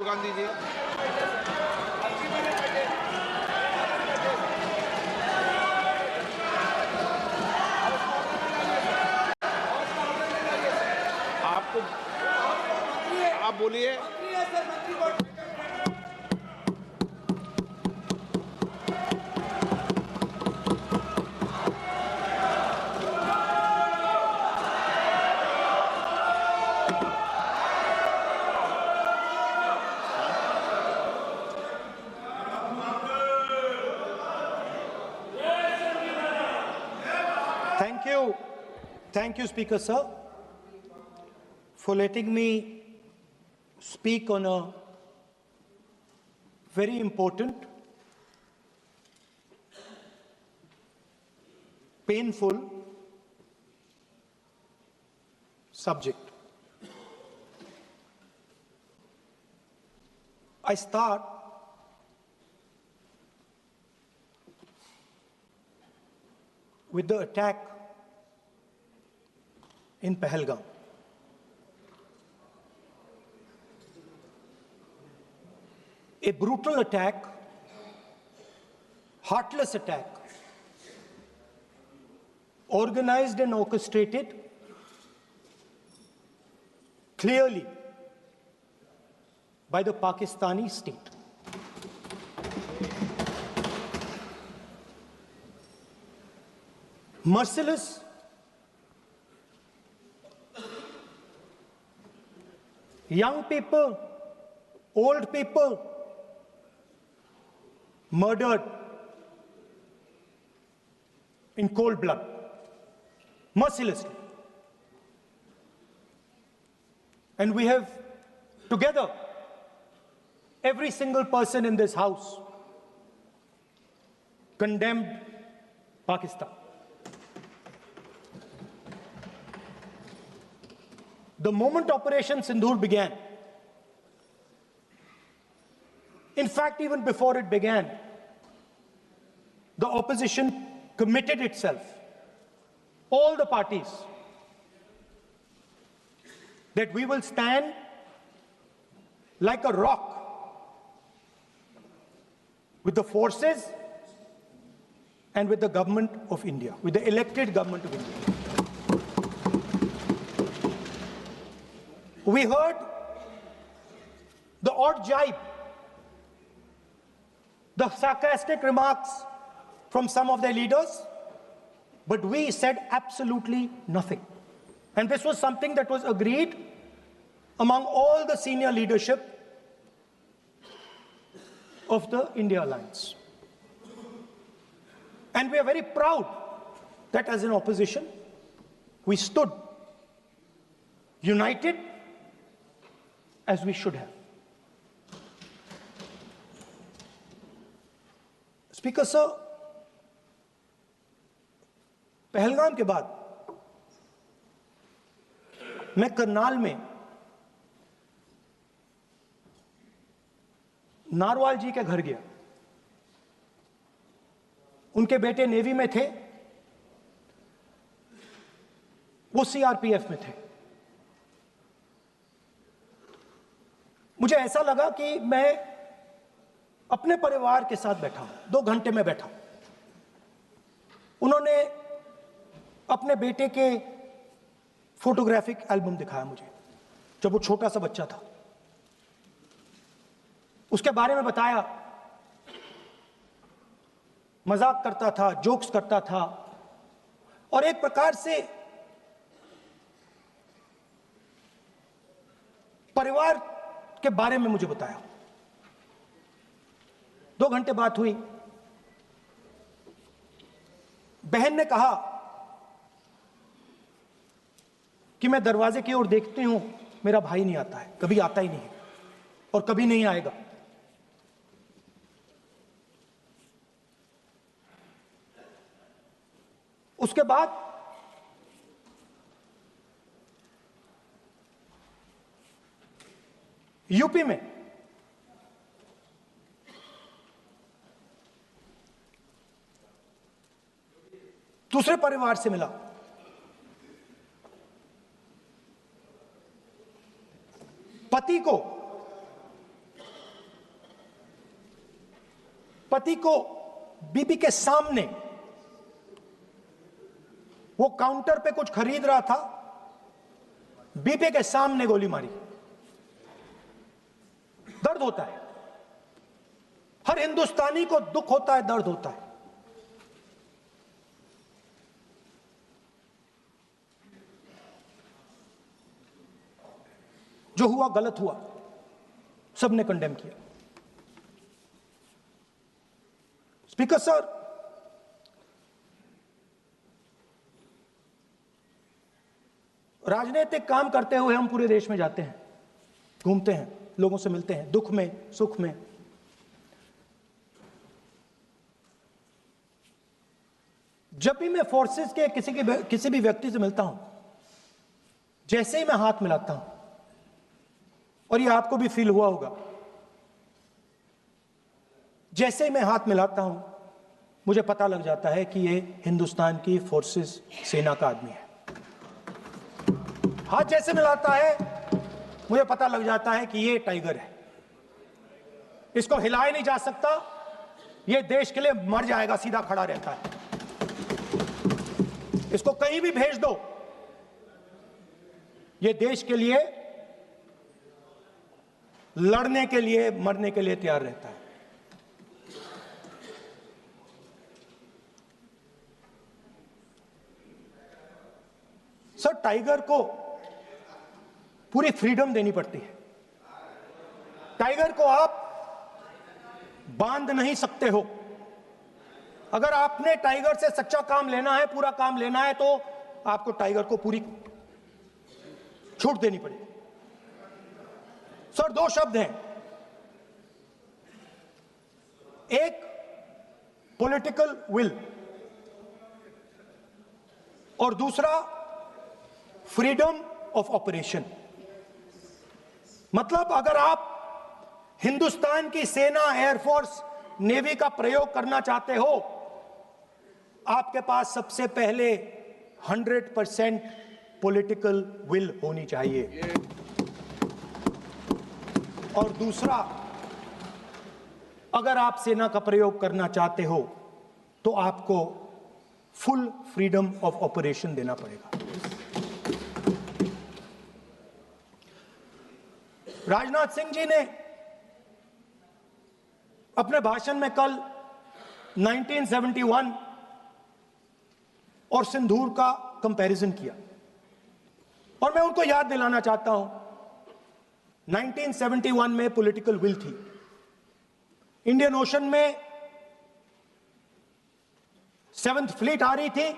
दुकान दीजिए। आपको आप बोलिए। Thank you, Speaker Sir, for letting me speak on a very important, painful subject. I start with the attack in Pahalgam. A brutal attack, heartless attack, organized and orchestrated clearly by the Pakistani state. Merciless, young people, old people murdered in cold blood, mercilessly. And we have together, every single person in this house, condemned Pakistan. The moment Operation Sindoor began, in fact, even before it began, the opposition committed itself, all the parties, that we will stand like a rock with the forces and with the government of India, with the elected government of India. We heard the odd jibe, the sarcastic remarks from some of their leaders, but we said absolutely nothing. And this was something that was agreed among all the senior leadership of the India Alliance. And we are very proud that as an opposition, we stood united as we should have. Speaker Sir, Pahalgam के बाद मैं करनाल में narwhal जी के घर गया। उनके बेटे navy में थे, वो सीआरपीएफ में थे। मुझे ऐसा लगा कि मैं अपने परिवार के साथ बैठा हूं। 2 घंटे में बैठा। उन्होंने अपने बेटे के फोटोग्राफिक एल्बम दिखाया मुझे, जब वो छोटा सा बच्चा था। उसके बारे में बताया, मजाक करता था, जोक्स करता था, और एक प्रकार से परिवार के बारे में मुझे बताया। 2 घंटे बात हुई। बहन ने कहा कि मैं दरवाजे की ओर देखती हूं, मेरा भाई नहीं आता है, कभी आता ही नहीं है और कभी नहीं आएगा। उसके बाद यूपी में दूसरे परिवार से मिला। पति को पति को बीबी के सामने, वो काउंटर पे कुछ खरीद रहा था, बीबी के सामने गोली मारी। दर्द होता है, हर हिंदुस्तानी को दुख होता है, दर्द होता है। जो हुआ गलत हुआ, सबने कंडेम किया। स्पीकर सर, राजनीतिक काम करते हुए हम पूरे देश में जाते हैं, घूमते हैं, लोगों से मिलते हैं, दुख में, सुख में। जब भी मैं फोर्सेस के किसी भी व्यक्ति से मिलता हूं, जैसे ही मैं हाथ मिलाता हूं, और ये आपको भी फील हुआ होगा, जैसे ही मैं हाथ मिलाता हूं, मुझे पता लग जाता है कि ये हिंदुस्तान की फोर्सेस, सेना का आदमी है। हाथ जैसे मिलाता है, मुझे पता लग जाता है कि ये टाइगर है, इसको हिलाया नहीं जा सकता, ये देश के लिए मर जाएगा, सीधा खड़ा रहता है। इसको कहीं भी भेज दो, ये देश के लिए लड़ने के लिए, मरने के लिए तैयार रहता है। सर, टाइगर को पूरी फ्रीडम देनी पड़ती है। टाइगर को आप बांध नहीं सकते हो। अगर आपने टाइगर से सच्चा काम लेना है, पूरा काम लेना है, तो आपको टाइगर को पूरी छूट देनी पड़ेगी। सर, दो शब्द हैं, एक पॉलिटिकल विल और दूसरा फ्रीडम ऑफ ऑपरेशन। मतलब अगर आप हिंदुस्तान की सेना, एयरफोर्स, नेवी का प्रयोग करना चाहते हो, आपके पास सबसे पहले 100% पॉलिटिकल विल होनी चाहिए, और दूसरा, अगर आप सेना का प्रयोग करना चाहते हो तो आपको फुल फ्रीडम ऑफ ऑपरेशन देना पड़ेगा। राजनाथ सिंह जी ने अपने भाषण में कल 1971 और सिंदूर का कंपैरिजन किया, और मैं उनको याद दिलाना चाहता हूं, 1971 में पॉलिटिकल विल थी। इंडियन ओशन में 7th फ्लीट आ रही थी,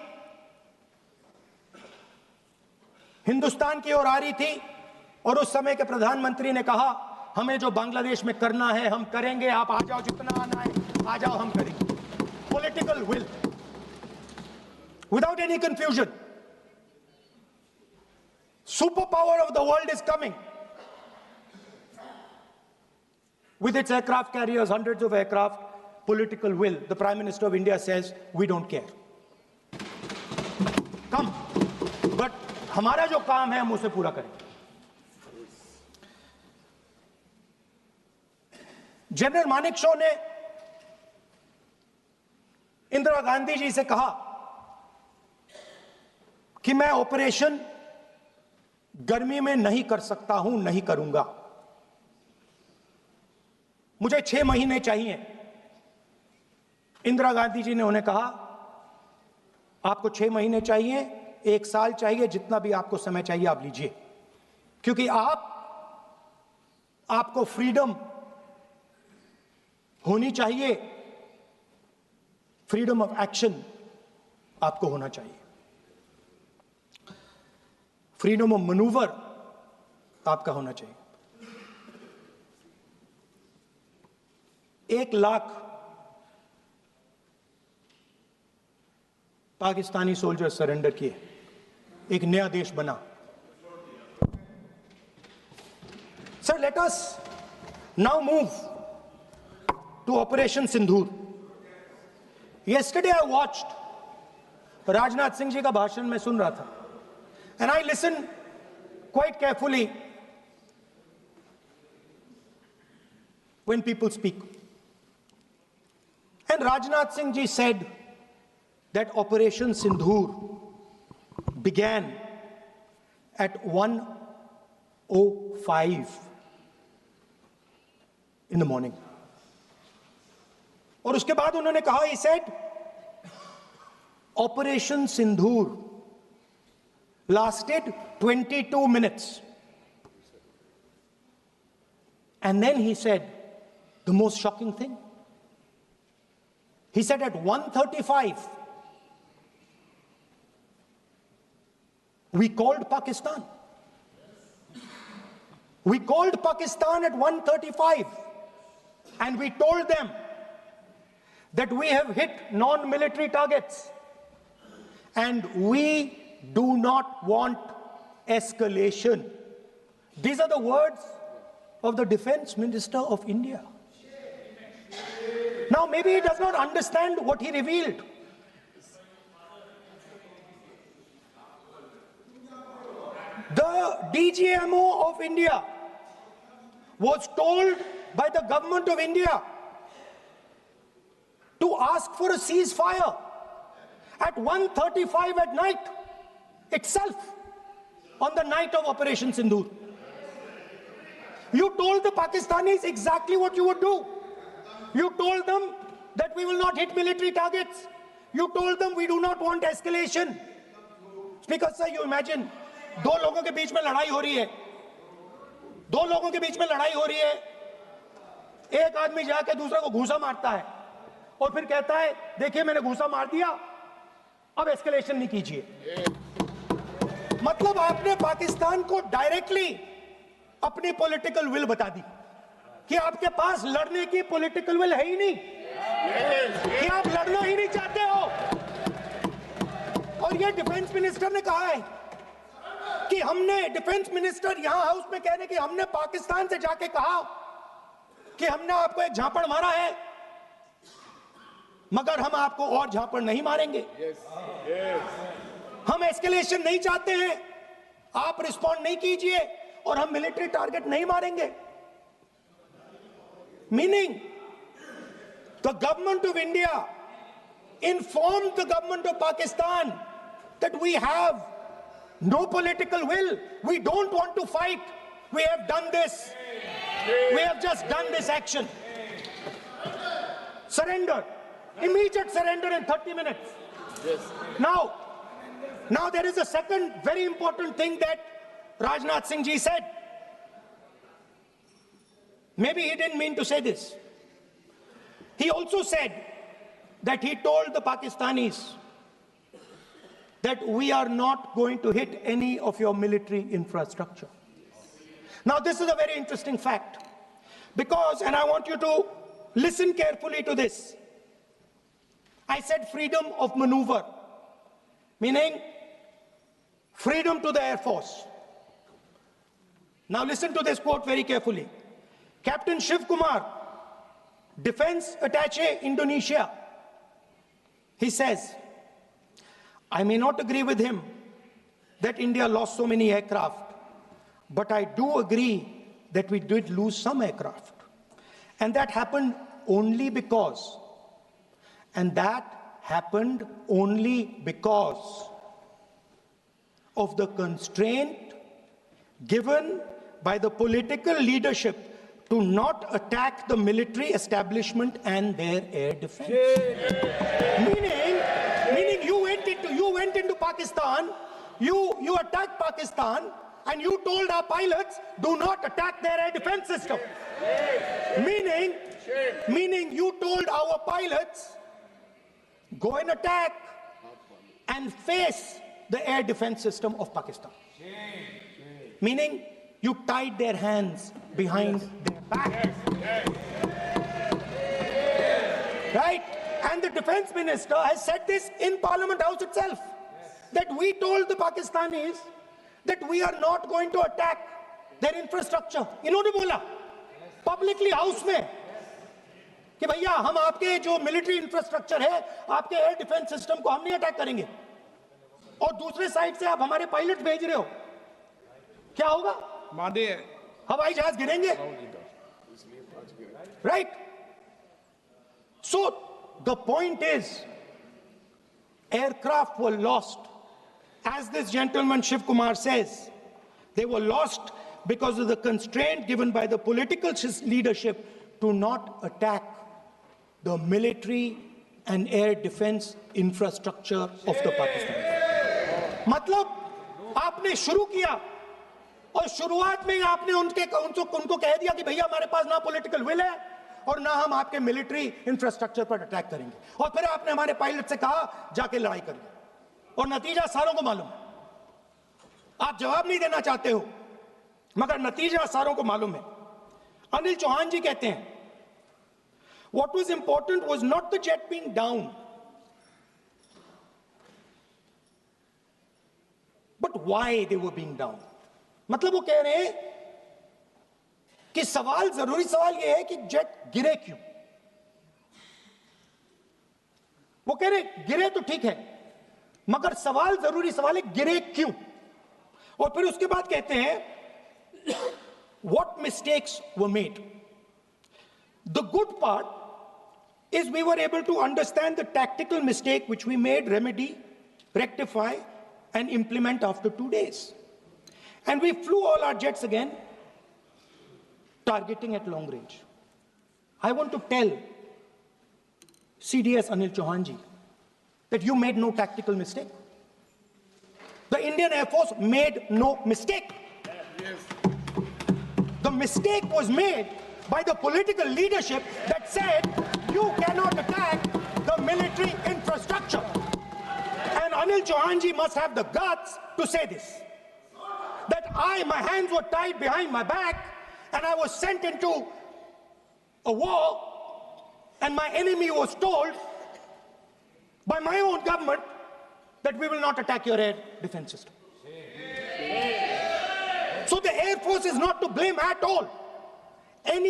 हिंदुस्तान की ओर आ रही थी, और उस समय के प्रधानमंत्री ने कहा, हमें जो बांग्लादेश में करना है हम करेंगे, आप आ जाओ, जितना आना है आ जाओ, हम करेंगे। Political will, without any confusion. Super power of the world is coming with its aircraft carriers, hundreds of aircraft. Political will. The Prime Minister of India says, we don't care. Come. But हमारा जो काम है हम उसे पूरा करेंगे। General Manekshaw ने इंदिरा गांधी जी से कहा कि मैं ऑपरेशन गर्मी में नहीं कर सकता हूं, नहीं करूंगा, मुझे 6 महीने चाहिए। इंदिरा गांधी जी ने उन्हें कहा, आपको 6 महीने चाहिए, 1 साल चाहिए, जितना भी आपको समय चाहिए आप लीजिए, क्योंकि आपको फ्रीडम होनी चाहिए, फ्रीडम ऑफ एक्शन आपको होना चाहिए, फ्रीडम ऑफ मैनूवर आपका होना चाहिए। 1 लाख पाकिस्तानी सोल्जर सरेंडर किए, एक नया देश बना। Sir, let us now move to operation Sindoor. Yesterday I watched, Rajnath Singh ji का भाषण मैं सुन रहा था, and I listen quite carefully when people speak. And Rajnath Singh ji said that Operation Sindhur began at 1:05 in the morning. और उसके बाद उन्होंने कहा, he said, Operation Sindhur lasted 22 minutes. And then he said the most shocking thing. He said at 1:35, we called Pakistan. We called Pakistan at 1:35 and we told them that we have hit non-military targets and we do not want escalation. These are the words of the Defense Minister of India. Now, maybe he does not understand what he revealed. The DGMO of India was told by the government of India to ask for a ceasefire at 1:35 at night itself, on the night of Operation Sindhur. You told the Pakistanis exactly what you would do. You told them that we will not hit military targets. You told them we do not want escalation. Speaker sir, you imagine, दो लोगों के बीच में लड़ाई हो रही है, दो लोगों के बीच में लड़ाई हो रही है, एक आदमी जाके दूसरे को घूसा मारता है और फिर कहता है देखिए मैंने घूसा मार दिया, अब एस्केलेशन नहीं कीजिए. मतलब आपने पाकिस्तान को डायरेक्टली अपनी पॉलिटिकल विल बता दी कि आपके पास लड़ने की पॉलिटिकल विल है ही नहीं, कि आप लड़ना ही नहीं चाहते हो. और ये डिफेंस मिनिस्टर ने कहा है कि हमने, डिफेंस मिनिस्टर यहां हाउस में कह रहे कि हमने पाकिस्तान से जाके कहा कि हमने आपको एक झापड़ मारा है मगर हम आपको और झापड़ नहीं मारेंगे. हम एस्केलेशन नहीं चाहते हैं, आप रिस्पॉन्ड नहीं कीजिए और हम मिलिट्री टारगेट नहीं मारेंगे. Meaning the government of India informed the government of Pakistan that we have no political will, we don't want to fight, we have done this, we have just done this action. Surrender, immediate surrender in 30 minutes. Now there is a second very important thing that Rajnath Singh ji said. Maybe he didn't mean to say this. He also said that he told the Pakistanis that we are not going to hit any of your military infrastructure. Now this is a very interesting fact because, and I want you to listen carefully to this. I said freedom of maneuver, meaning freedom to the Air Force. Now listen to this quote very carefully. Captain Shiv Kumar, Defense Attaché, Indonesia, he says, I may not agree with him that India lost so many aircraft, but I do agree that we did lose some aircraft. And that happened only because, of the constraint given by the political leadership to not attack the military establishment and their air defense. Meaning you went into Pakistan, you attacked Pakistan, and you told our pilots, do not attack their air defense system. Meaning you told our pilots, go and attack and face the air defense system of Pakistan. Meaning you tied their hands behind their back. Right? And the defense minister has said this in Parliament House itself, that we told the Pakistanis that we are not going to attack their infrastructure. इन्होंने बोला publicly house में कि भैया हम आपके जो military infrastructure है, आपके air defense system को हम नहीं अटैक करेंगे, और दूसरे साइड से आप हमारे पायलट भेज रहे हो, क्या होगा? मानिए हवाई जहाज गिरेंगे. Right? So the point is, aircraft were lost. As this gentleman Shiv Kumar says, they were lost because of the constraint given by the political leadership to not attack the military and air defense infrastructure of the Pakistan. मतलब आपने शुरू किया और शुरुआत में ही आपने उनको कह दिया कि भैया हमारे पास ना पॉलिटिकल विल है और ना हम आपके मिलिट्री इंफ्रास्ट्रक्चर पर अटैक करेंगे, और फिर आपने हमारे पायलट से कहा जाके लड़ाई करिए, और नतीजा सारों को मालूम है। आप जवाब नहीं देना चाहते हो, मगर नतीजा सारों को मालूम है। अनिल चौहान जी कहते हैं, what was important was not the jet being down, but why they were being down. मतलब वो कह रहे हैं कि जरूरी सवाल ये है कि जेट गिरे क्यों। वो कह रहे गिरे तो ठीक है, मगर जरूरी सवाल है गिरे क्यों। और फिर उसके बाद कहते हैं what mistakes were made. The good part is we were able to understand the tactical mistake which we made, remedy, rectify and implement after 2 days. And we flew all our jets again, targeting at long range. I want to tell CDS Anil Chauhan ji that you made no tactical mistake. The Indian Air Force made no mistake. The mistake was made by the political leadership that said you cannot attack the military infrastructure. And Anil Chauhan ji must have the guts to say this. That my hands were tied behind my back and I was sent into a war, and my enemy was told by my own government that we will not attack your air defense system. So the Air Force is not to blame at all. In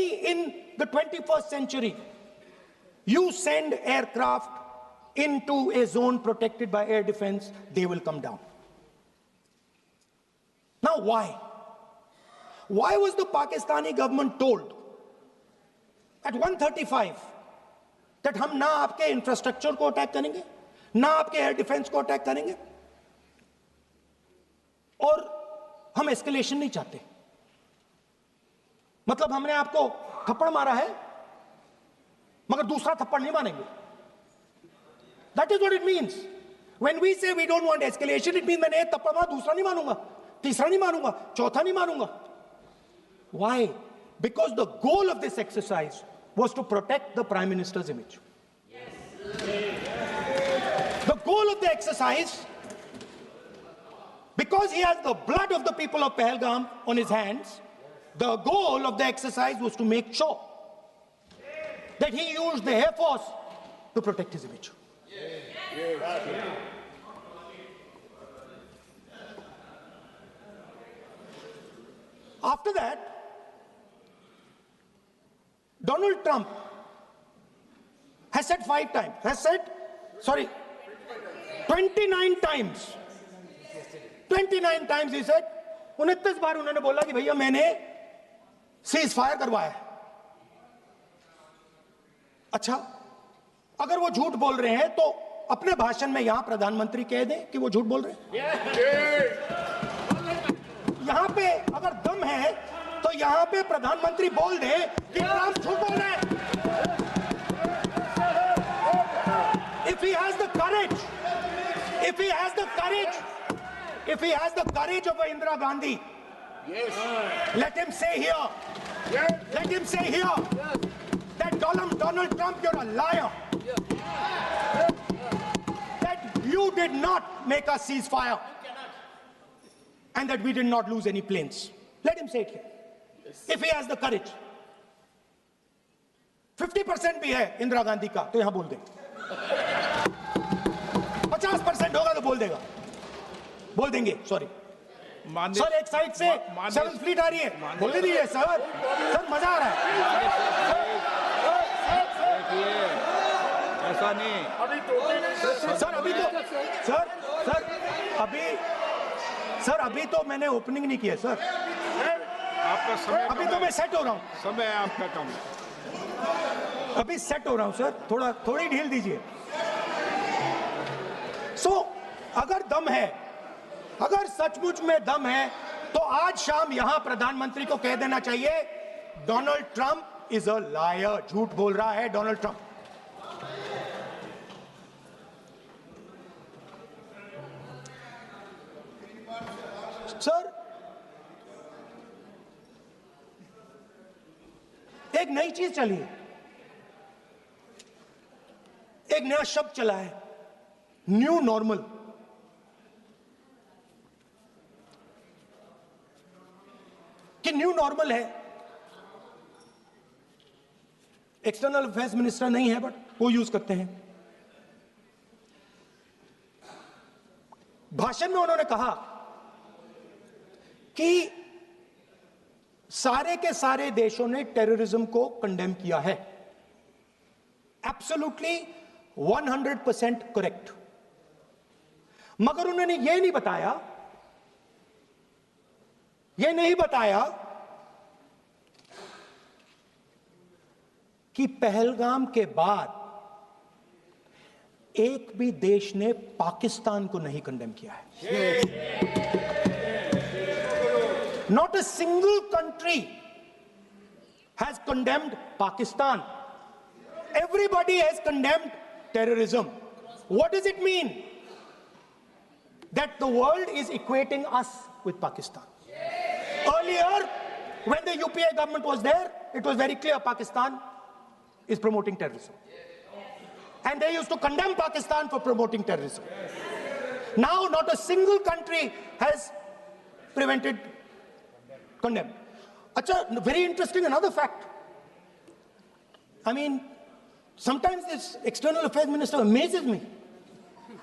the 21st century, you send aircraft into a zone protected by air defense, they will come down. Now why? Why was the Pakistani government told at 1:35 that हम ना आपके infrastructure को attack करेंगे, ना आपके air defence को attack करेंगे, और हम एस्केलेशन नहीं चाहते? मतलब हमने आपको थप्पड़ मारा है मगर दूसरा थप्पड़ नहीं मारेंगे. That is what it means. When we say we don't want escalation, it means मैंने एक थप्पड़ मारा, दूसरा नहीं मारूंगा, तीसरा नहीं मारूंगा, चौथा नहीं मारूंगा. Why? Because the goal of this exercise was to protect the Prime Minister's image. The goal of the exercise, because he has the blood of the people of Pahalgam on his hands, the goal of the exercise was to make sure that he used the Air Force to protect his image. After that, Donald Trump has said 29 times. 29 times he said, 29 बार उन्होंने बोला कि भैया मैंने cease fire करवाया. अच्छा, अगर वो झूठ बोल रहे हैं तो अपने भाषण में यहां प्रधानमंत्री कह दें कि वो झूठ बोल रहे हैं. यहां पे अगर दम है तो यहां पे प्रधानमंत्री बोल दे कि ट्रंप झूठ बोल रहे हैं. If he has the courage, if he has the courage of Indira Gandhi, let him say here, that Donald Trump, you're a liar. That you did not make us cease fire and that we did not lose any planes. Let him say it here. If he has the courage. 50% भी है इंदिरा गांधी का तो यहां बोल दे. 50% होगा तो बोल देगा, बोल देंगे. सॉरी सर, एक साइड से 7th फ्लीट आ रही है, बोल दीजिए सर. सर मजा आ रहा है. ऐसा नहीं सर. अभी तो मैंने ओपनिंग नहीं किया सर. आपका समय अभी तो मैं सेट हो रहा हूं. समय आपका कम. अभी सेट हो रहा हूं सर, थोड़ी ढील दीजिए। अगर दम है, अगर सचमुच में दम है, तो आज शाम यहां प्रधानमंत्री को कह देना चाहिए, Donald Trump is a liar, झूठ बोल रहा है डोनाल्ड ट्रंप। सर, एक नई चीज चली है, एक नया शब्द चला है, न्यू नॉर्मल। कि न्यू नॉर्मल है, एक्सटर्नल अफेयर्स मिनिस्टर नहीं है, बट वो यूज करते हैं। भाषण में उन्होंने कहा कि सारे के सारे देशों ने टेररिज्म को कंडेम किया है। Absolutely 100% correct. मगर उन्होंने यह नहीं बताया कि पहलगाम के बाद एक भी देश ने पाकिस्तान को नहीं कंडेम किया है। Not a single country has condemned Pakistan. Everybody has condemned terrorism. What does it mean? That the world is equating us with Pakistan. Earlier, when the UPA government was there, it was very clear Pakistan is promoting terrorism. And they used to condemn Pakistan for promoting terrorism. Now, not a single country has condemned. Acha, very interesting, another fact. I mean, sometimes this external affairs minister amazes me.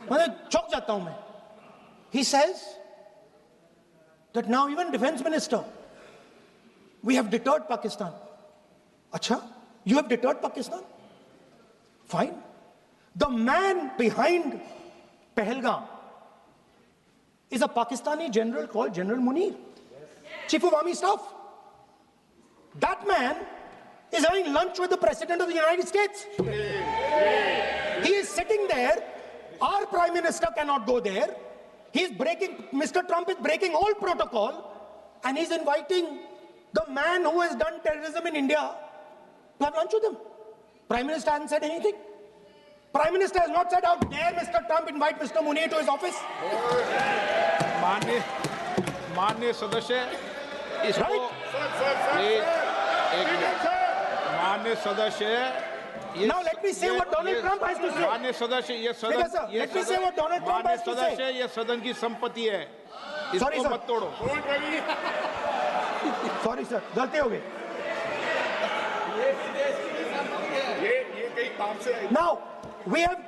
चौंक जाता हूं मैं. He says that now even defense minister, we have deterred Pakistan. Acha, you have deterred Pakistan? Fine. The man behind Pahalgam is a Pakistani general called General Munir, Chief of Army Staff. That man is having lunch with the President of the United States. He is sitting there. Our Prime Minister cannot go there. Mr. Trump is breaking all protocol, and he's inviting the man who has done terrorism in India to have lunch with him. Prime Minister hasn't said anything. Prime Minister has not said, how dare Mr. Trump invite Mr. Munir to his office? माननीय सदस्य, इसको माननीय सदस्य, now let me say what Donald Trump has to say. माननीय सदस्य, let me say what Donald Trump has to say. ये सदन की संपत्ति है, इसको मत तोड़ो। Sorry sir, गलती हो गई। Now we have,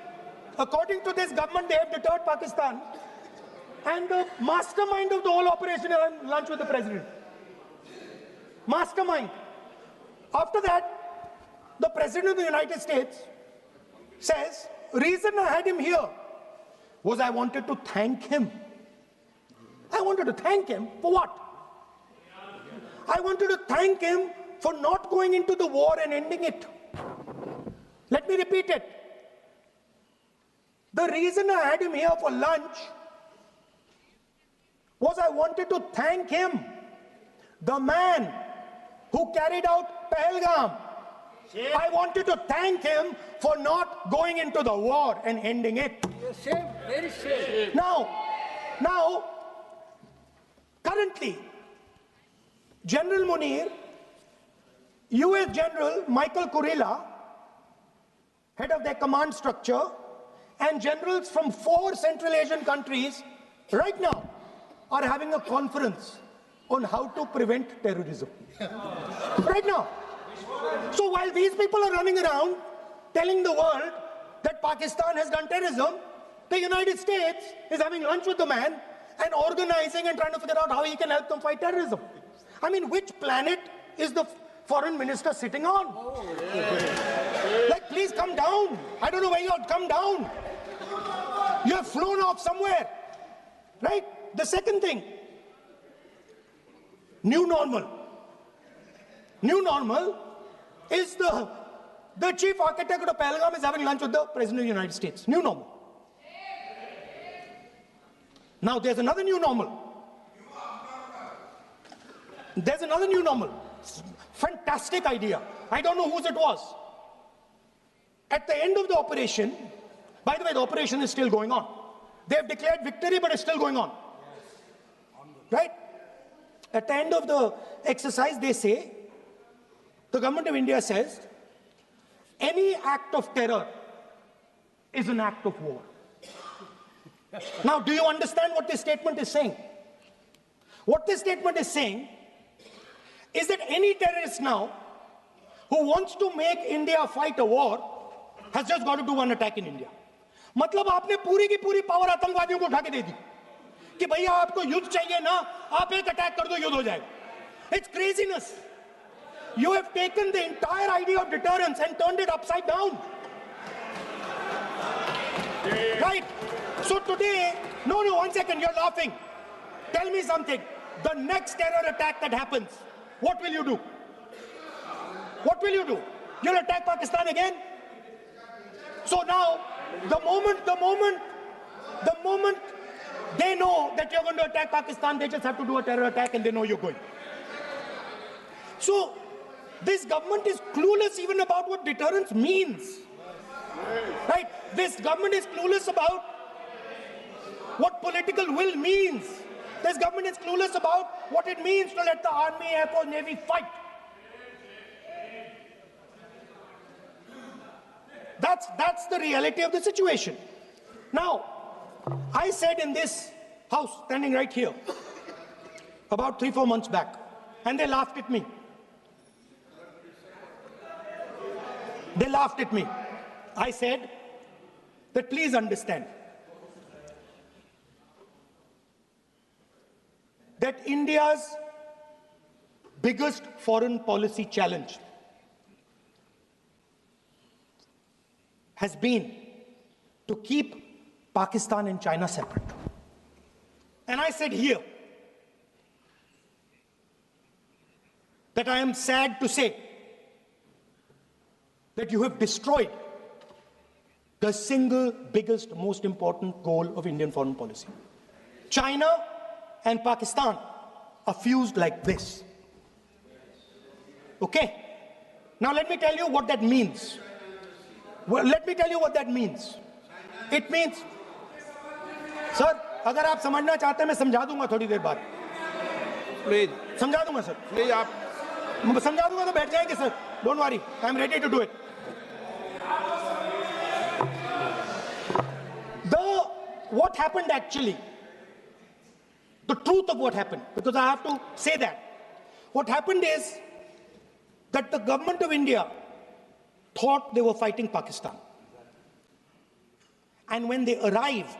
according to this government, they have deterred Pakistan, and the mastermind of the whole operation is having lunch with the president. Mastermind. After that, the President of the United States says, reason I had him here was I wanted to thank him. I wanted to thank him for what? I wanted to thank him for not going into the war and ending it. Let me repeat it. The reason I had him here for lunch was I wanted to thank him, the man who carried out Pahalgam. I wanted to thank him for not going into the war and ending it. Shame, very shame. Now, currently, General Munir, US General Michael Kurilla, head of their command structure, and generals from 4 Central Asian countries right now are having a conference on how to prevent terrorism. Right now. So while these people are running around telling the world that Pakistan has done terrorism, the United States is having lunch with the man and organizing and trying to figure out how he can help them fight terrorism. I mean, which planet is the foreign minister sitting on? Like, please come down. I don't know where you are. Come down. You have flown off somewhere. Right? The second thing, new normal. New normal is the The chief architect of Pahalgam is having lunch with the President of the United States. New normal. Now there's another new normal. There's another new normal. Fantastic idea. I don't know whose it was. At the end of the operation, by the way, the operation is still going on. They have declared victory, but it's still going on. Right? At the end of the exercise, they say, the government of India says, any act of terror is an act of war. Now, do you understand what this statement is saying? What this statement is saying is that any terrorist now who wants to make India fight a war has just got to do one attack in India. मतलब आपने पूरी की पूरी power आतंकवादियों को उठा के दे दी कि भैया आपको युद्ध चाहिए ना, आप एक अटैक कर दो, युद्ध हो जाएगा. It's craziness. You have taken the entire idea of deterrence and turned it upside down. Right? So today, no, 1 second, you're laughing. Tell me something. The next terror attack that happens, what will you do? What will you do? You'll attack Pakistan again? So now, the moment they know that you're going to attack Pakistan, they just have to do a terror attack and they know you're going. So, this government is clueless even about what deterrence means. Right? This government is clueless about what political will means. This government is clueless about what it means to let the army, air force, navy fight. That's the reality of the situation. Now, I said in this house, standing right here, about 3-4 months back, and they laughed at me. They laughed at me. I said that please understand that India's biggest foreign policy challenge has been to keep Pakistan and China separate. And I said here that I am sad to say that you have destroyed the single biggest, most important goal of Indian foreign policy. China and Pakistan are fused like this. Okay? Now let me tell you what that means. Let me tell you what that means. It means, sir, अगर आप समझना चाहते हैं मैं समझा दूंगा थोड़ी देर बाद. Please, समझा दूंगा सर. please, आप समझा दूंगा तो बैठ जाएंगे sir. Don't worry, I am ready to do it. What happened actually, the truth of what happened, because I have to say that. What happened is that the government of India thought they were fighting Pakistan. And when they arrived,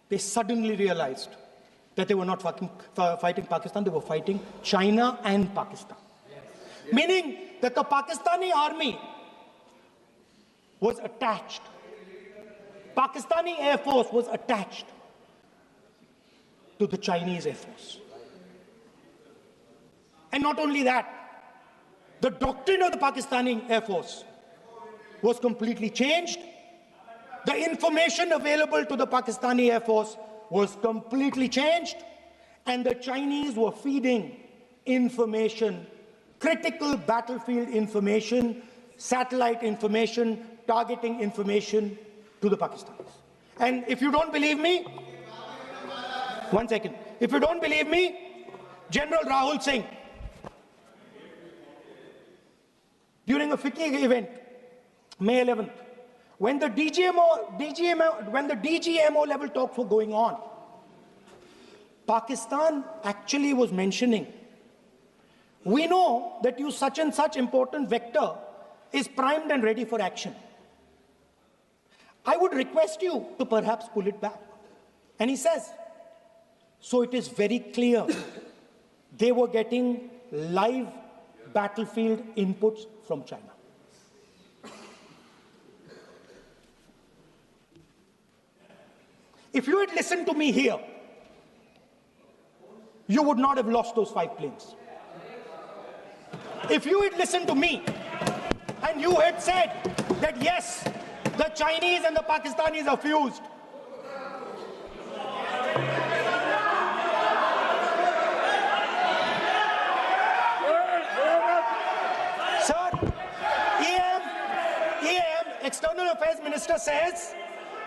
they suddenly realized that they were not fighting Pakistan, they were fighting China and Pakistan. Yes. Meaning that the Pakistani army was attached. Pakistani Air Force was attached to the Chinese Air Force. And not only that, the doctrine of the Pakistani Air Force was completely changed. The information available to the Pakistani Air Force was completely changed. And the Chinese were feeding information, critical battlefield information, satellite information, targeting information to the Pakistanis. And if you don't believe me, 1 second. If you don't believe me, General Rahul Singh, during a FICCI event, May 11th, when the DGMO level talks were going on, Pakistan actually was mentioning, we know that you such and such important vector is primed and ready for action. I would request you to perhaps pull it back. And he says, so it is very clear they were getting live battlefield inputs from China. If you had listened to me here, you would not have lost those 5 planes. If you had listened to me, And you had said that yes, the Chinese and the Pakistanis are fused. Sir, EM, External Affairs Minister says,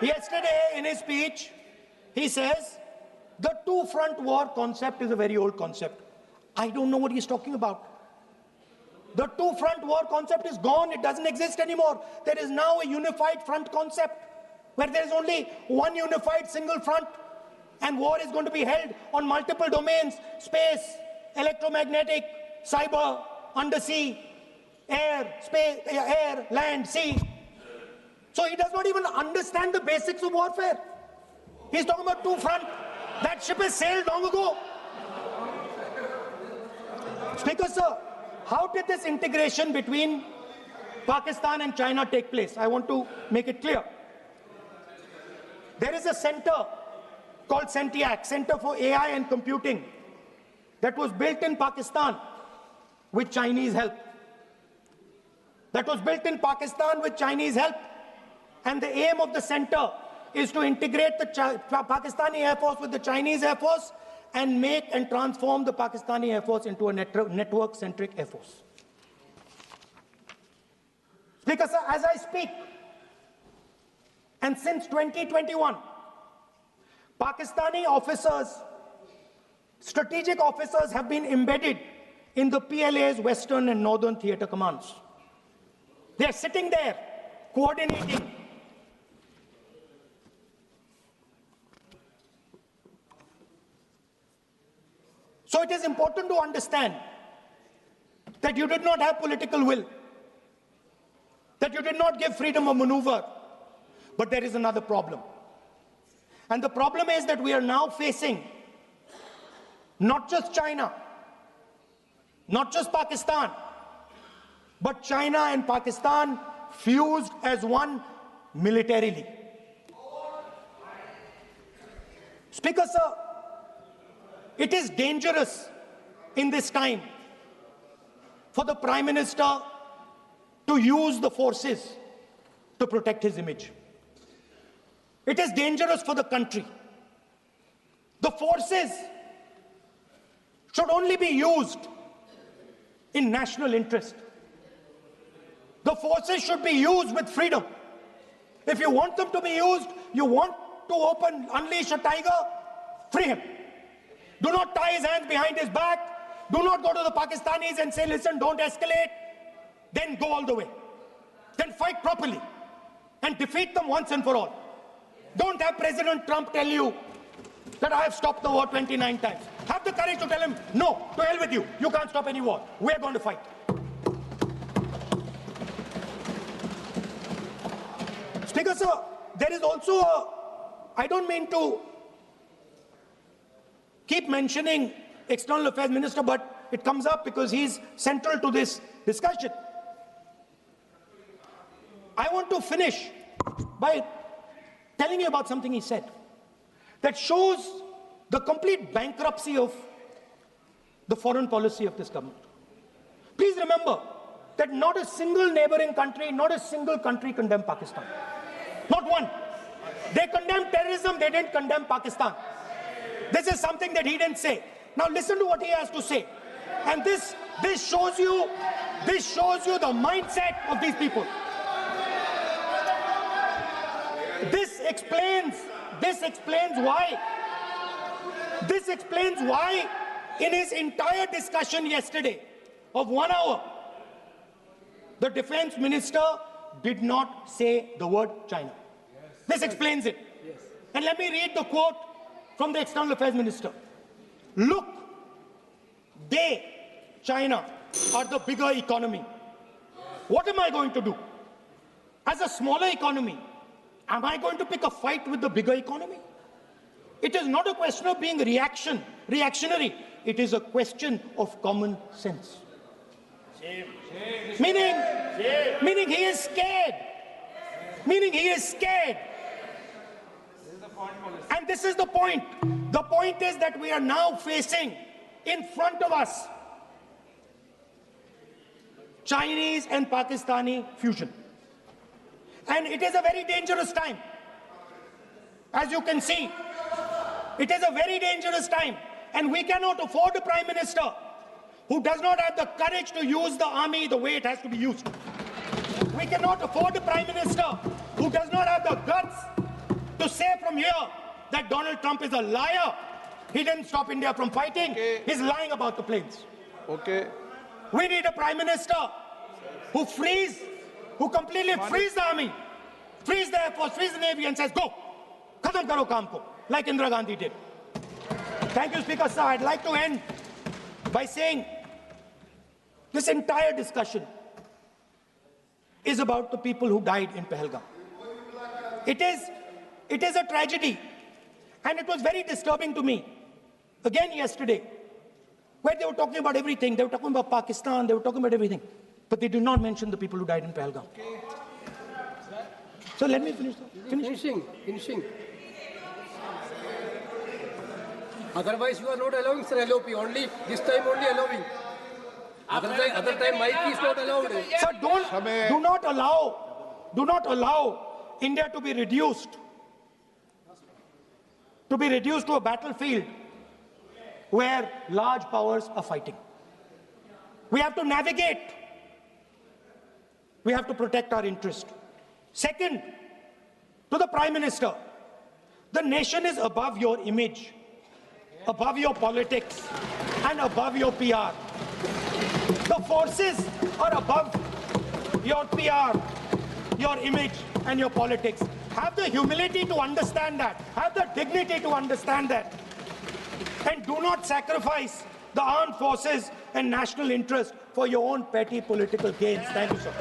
yesterday in his speech, he says, the two-front war concept is a very old concept. I don't know what he's talking about. The two-front war concept is gone. It doesn't exist anymore. There is now a unified front concept where there is only one unified single front, and war is going to be held on multiple domains: space, electromagnetic, cyber, undersea, air, space, air, land, sea. So he does not even understand the basics of warfare. He's talking about two front. That ship has sailed long ago. Speaker, sir, how did this integration between Pakistan and China take place? I want to make it clear. There is a center called CENTIAC, Center for AI and Computing, that was built in Pakistan with Chinese help. That was built in Pakistan with Chinese help. And the aim of the center is to integrate the Pakistani Air Force with the Chinese Air Force and make and transform the Pakistani Air Force into a network-centric Air Force. Speaker, sir, as I speak, and since 2021, Pakistani officers, strategic officers, have been embedded in the PLA's Western and Northern Theatre Commands. They are sitting there, coordinating. So it is important to understand that you did not have political will, that you did not give freedom of maneuver, but there is another problem. And the problem is that we are now facing not just China, not just Pakistan, but China and Pakistan fused as one militarily. Speaker, sir, it is dangerous in this time for the Prime Minister to use the forces to protect his image. It is dangerous for the country. The forces should only be used in national interest. The forces should be used with freedom. If you want them to be used, you want to unleash a tiger, free him. Do not tie his hands behind his back. Do not go to the Pakistanis and say, listen, don't escalate. Then go all the way. Then fight properly and defeat them once and for all. Don't have President Trump tell you that I have stopped the war 29 times. Have the courage to tell him, no, to hell with you. You can't stop any war. We're going to fight. Speaker, sir, there is also I don't mean to keep mentioning External Affairs Minister, but it comes up because he's central to this discussion. I want to finish by telling you about something he said that shows the complete bankruptcy of the foreign policy of this government. Please remember that not a single neighboring country, not a single country condemned Pakistan. Not one. They condemned terrorism, they didn't condemn Pakistan. This is something that he didn't say. Now listen to what he has to say. And this shows you the mindset of these people. This explains why in his entire discussion yesterday of 1 hour, the defense minister did not say the word China. This explains it. And let me read the quote from the External Affairs Minister. Look, China, are the bigger economy. What am I going to do? As a smaller economy, am I going to pick a fight with the bigger economy? It is not a question of being reactionary. It is a question of common sense. Meaning he is scared. And this is the point. The point is that we are now facing in front of us Chinese and Pakistani fusion. And it is a very dangerous time. As you can see, it is a very dangerous time. And we cannot afford a Prime Minister who does not have the courage to use the army the way it has to be used. We cannot afford a Prime Minister who does not have the guts to say from here that Donald Trump is a liar. He didn't stop India from fighting. Okay. He's lying about the planes. Okay. We need a Prime Minister who completely frees the army, frees the Air Force, frees the Navy and says, go, khatam karo kaam ko, like Indira Gandhi did. Thank you, Speaker Sir. I'd like to end by saying this entire discussion is about the people who died in Pahalgam. It is a tragedy, and it was very disturbing to me, again yesterday, where they were talking about everything. They were talking about Pakistan, they were talking about everything, but they did not mention the people who died in Pahalgam. So let me finish. Finishing. Otherwise, you are not allowing, sir, LOP. Only this time, only allowing. Other time, mic is not allowed. Sir, do not allow India to be reduced to a battlefield where large powers are fighting. We have to navigate. We have to protect our interest. Second, to the Prime Minister, the nation is above your image, above your politics, and above your PR. The forces are above your PR, your image, and your politics. Have the humility to understand that. Have the dignity to understand that. And do not sacrifice the armed forces and national interest for your own petty political gains. Thank you, sir.